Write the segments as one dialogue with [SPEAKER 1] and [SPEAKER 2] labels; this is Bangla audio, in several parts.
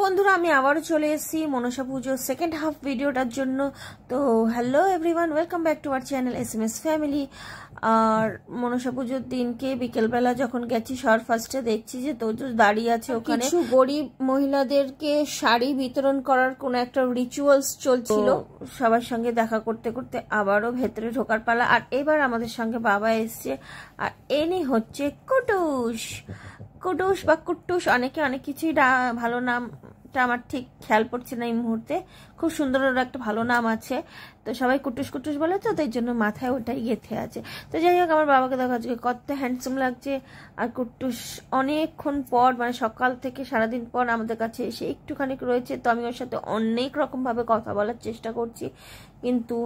[SPEAKER 1] বন্ধুরা আমি আবারও চলে এসেছি মনসা পুজোর সেকেন্ড হাফ ভিডিওটার জন্য। তো hello everyone, welcome back to our channel SMS family. আর মনসা পুজোর দিনকে বিকেলবেলা যখন গেছি সবার ফার্স্টে দেখছি যে তোজো দাঁড়িয়ে আছে ওখানে, কিছু গরিব মহিলাদেরকে শাড়ি বিতরণ করার কোনো একটা রিচুয়ালস চলছিল। সবার সঙ্গে দেখা করতে করতে আবারও ভেতরে ঢোকার পালা। আর এবার আমাদের সঙ্গে বাবা এসছে, আর এনে হচ্ছে কুটুস। কুটুস বা কুট্টুস, অনেকে অনেক কিছুই ভালো নামটা আমার ঠিক খেয়াল পড়ছে না এই মুহূর্তে। খুব সুন্দর একটা ভালো নাম আছে, তো সবাই কুটুস কুটুস বলে, তো তাই জন্য মাথায় ওটাই গেঁথে আছে। তো যাই হোক, আমার বাবাকে দেখা যাচ্ছে কত হ্যান্ডসাম লাগছে। আর কুট্টুস অনেকক্ষণ পর, মানে সকাল থেকে সারাদিন পর আমাদের কাছে এসে একটুখানি রয়েছে। তো আমি ওর সাথে অনেক রকমভাবে কথা বলার চেষ্টা করছি, কিন্তু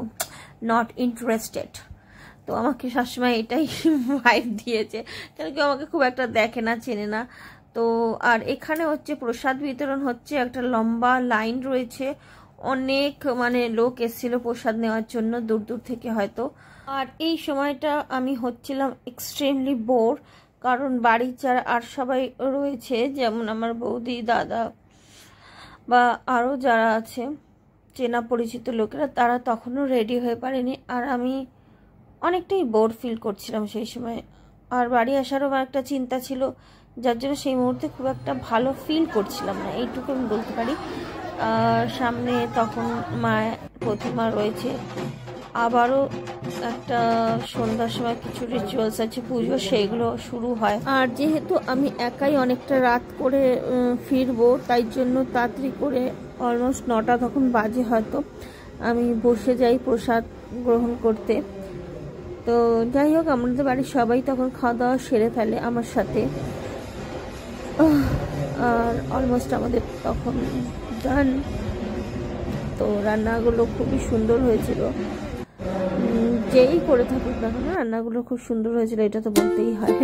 [SPEAKER 1] নট ইন্টারেস্টেড। তো আমাকে সবসময় এটাই ভাইব দিয়েছে, কেন কি আমাকে খুব একটা দেখে না, চেনে না। তো আর এখানে হচ্ছে প্রসাদ বিতরণ হচ্ছে, একটা লম্বা লাইন রয়েছে, অনেক মানে লোক এসেছিল প্রসাদ নেওয়ার জন্য দূর দূর থেকে হয়তো। আর এই সময়টা আমি হচ্ছিলাম এক্সট্রিমলি বোর, কারণ বাড়ির যারা আর সবাই রয়েছে, যেমন আমার বৌদি, দাদা বা আরও যারা আছে চেনা পরিচিত লোকেরা, তারা তখনও রেডি হয়ে পারেনি। আর আমি অনেকটাই বোর ফিল করছিলাম সেই সময়। আর বাড়ি আসারও আমার একটা চিন্তা ছিল, যার জন্য সেই মুহূর্তে খুব একটা ভালো ফিল করছিলাম না, এইটুকু আমি বলতে পারি। আর সামনে তখন মায়ের প্রতিমা রয়েছে। আবারও একটা সন্ধ্যার সময় কিছু রিচুয়ালস আছে পুজো, সেইগুলো শুরু হয়। আর যেহেতু আমি একাই অনেকটা রাত করে ফিরবো, তাই জন্য তাড়াতাড়ি করে অলমোস্ট 9টা তখন বাজে হয়তো, আমি বসে যাই প্রসাদ গ্রহণ করতে। তো যাই হোক, আমাদের বাড়ির সবাই তখন খাওয়া দাওয়া সেরে ফেলে আমার সাথে। আর অলমোস্ট আমাদের তখন ডান। তো রান্নাগুলো খুবই সুন্দর হয়েছিল, যেই করে থাকুক না কেন রান্নাগুলো খুব সুন্দর হয়েছিল, এটা তো বলতেই হয়।